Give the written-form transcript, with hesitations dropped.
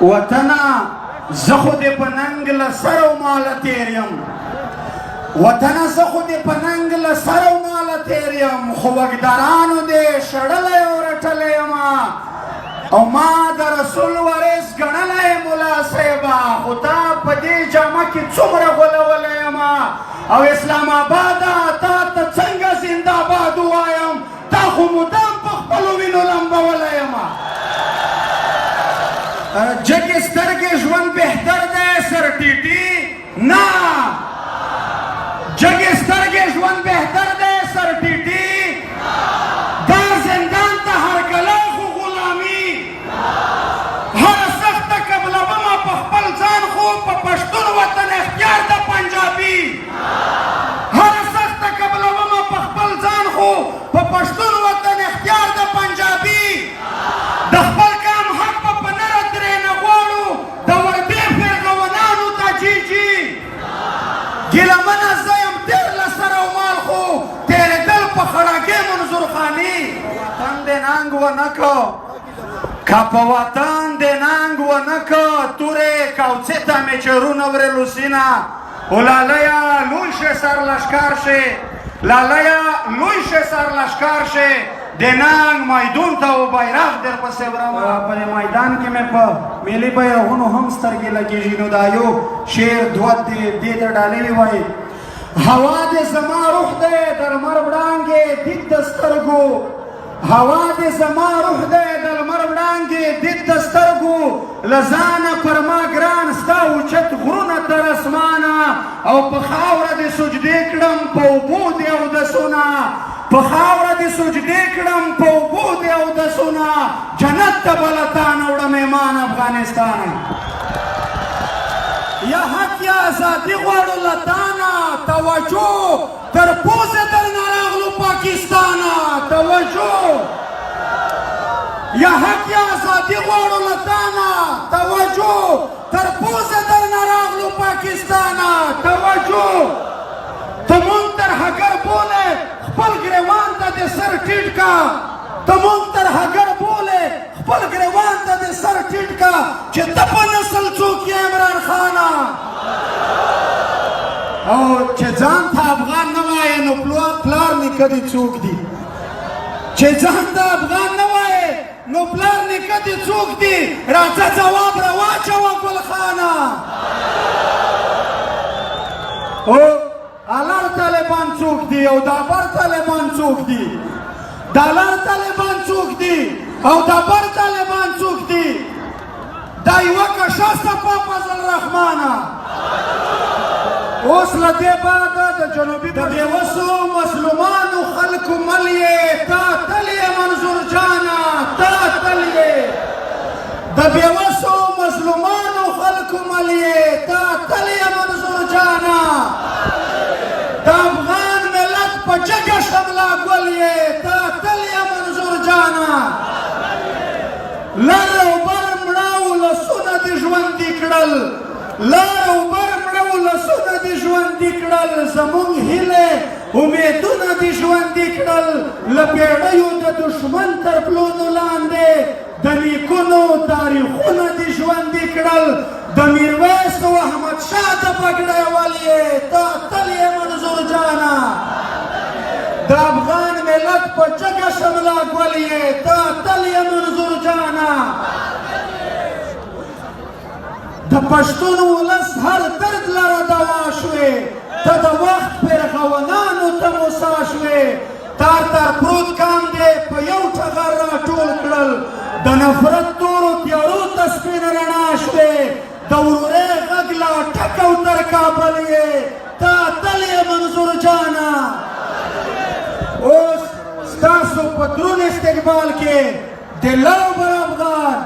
وطنه زه خو دې په ننګ له سر او ماله تېر یم وطنه زه خو دې په ننګ له سر او ماله تېر یم خو وږدرانو دې شړلی او رټلی یمه او ما د رسول وارث ګڼلی ملا صاحبه خو تا په دې جامه کې څومره غولولی یمه او اسلام آباده تا ته څنګه زنده‌باد ووایم تا خو مدام په خپلو وینو لمبولی یمه جګې سترګې ژوند بهتر دی سر ټیټي نه جګې سترګې ژوند بهتر دی سر ټیټي دا زندان ته هرکلی خو غلامي هره سخته قبلومه په خپل ځان خو په پښتون وطن اختیار د پنجابي هره سخته قبلومه په خپل ځان خو په پښتون وطن اختیار د پنجابي د خپل کام حق په نره ترېنه غواړو د وردې فرغونانو ته جیجي ګیلمنه زه یم تېر له سر او مال خو تېرېدل په خړګې منظور خاني وطن دې ننګ ونه کړ که په وطن دې ننګ ونه کړ تورې کوڅې ته مې چرونه ورېلو سینه او لالیه لوی شې سر لښکر شې لالیه لوی شې سر لښکر شې د ننګ میدون ته و بیرغ درپسې وړمه په میدان کې مې په ملي بیرغونو هم سترګې لګېږي نو دا یو شعر دوت دې ته ډالۍ وایي هوا دې زما روح دی د لمر وړانګې دید د سترګو هوا دې زما روح دی د لمر وړانګې دید د سترګو له ځانه پر ما ګران ستا اوچت غرونه تر اسمانه او په خاوره دې سجدې کړم په اوبو دې اودسونه په خاوره دې سجدې کړم په اوبو دې اودسونه جنت ته به له تانه وړم ایمان افغانستانه یا حق یا ازادي غواړو له تانه توجه تر پوزې درنه راغلو پاکستانه توجه یا حق یا ازادي غواړو له تانه توجه تر پوزې درنه راغلو پاکستانه توجه ته مونږ تر هګر بولې خپل ګریوان ته دې سر ټیټ کا ته مونږ تر هګر بولې خپل ګریوان ته دې سر ټیټ کا چې ته په نسل څوک یې عمران خانه او چې ځان ته افغان نه وایې نو پلار نیکه دې څوک دي چې ځان ته افغان نه وایې نو پلار نیکه دې څوک دي راځه ځواب راواچوه ګل خانه الار طالبان څوک دي او د ابر طالبان څوک دي د الار طالبان څوک دي او د ابر طالبان څوک دي دا یوه کشه صفا فضل رحمانه اوس له دې بعده د جنوبي د بېوسو مظلومانو خلکو مل یې تا تل یې منظور جانه تا تل یې د بېوسو مظلومانو خلکو مل یې تا تل یې منظور جانه د افغان ملت په جګه شمله ګل یې تا تل یې منظور جانه لر او بر مړه و لسونه دې ژوندي کړل لر او بر مړه و لسونه دې ژوندي کړل زموږ هیلې امیدونه دې ژوندي کړل له پېړیو د دښمن تر پلونو لاندې د نیکونو تاریخونه دې ژوندي کړل د میرویس او احمدشاه د پګړۍ ول یې تا تل یې منظور جانه د افغان ملت په جګه شمله ګل یې تا تل یې منظور جانه د پښتون ولس هر درد لره دوا شوې ته د وخت فرغونانو ته موسی شوې تار تار پروت کام دې په یو ټغر راټول کړل د نفرت تورو تیارو ته سپین رڼا شوې د ورورۍ غږ لا ټکو تر کابل یې تا تل یې منظور جانه اوس ستاسو په دروند استقبال کې د لر او بر افغان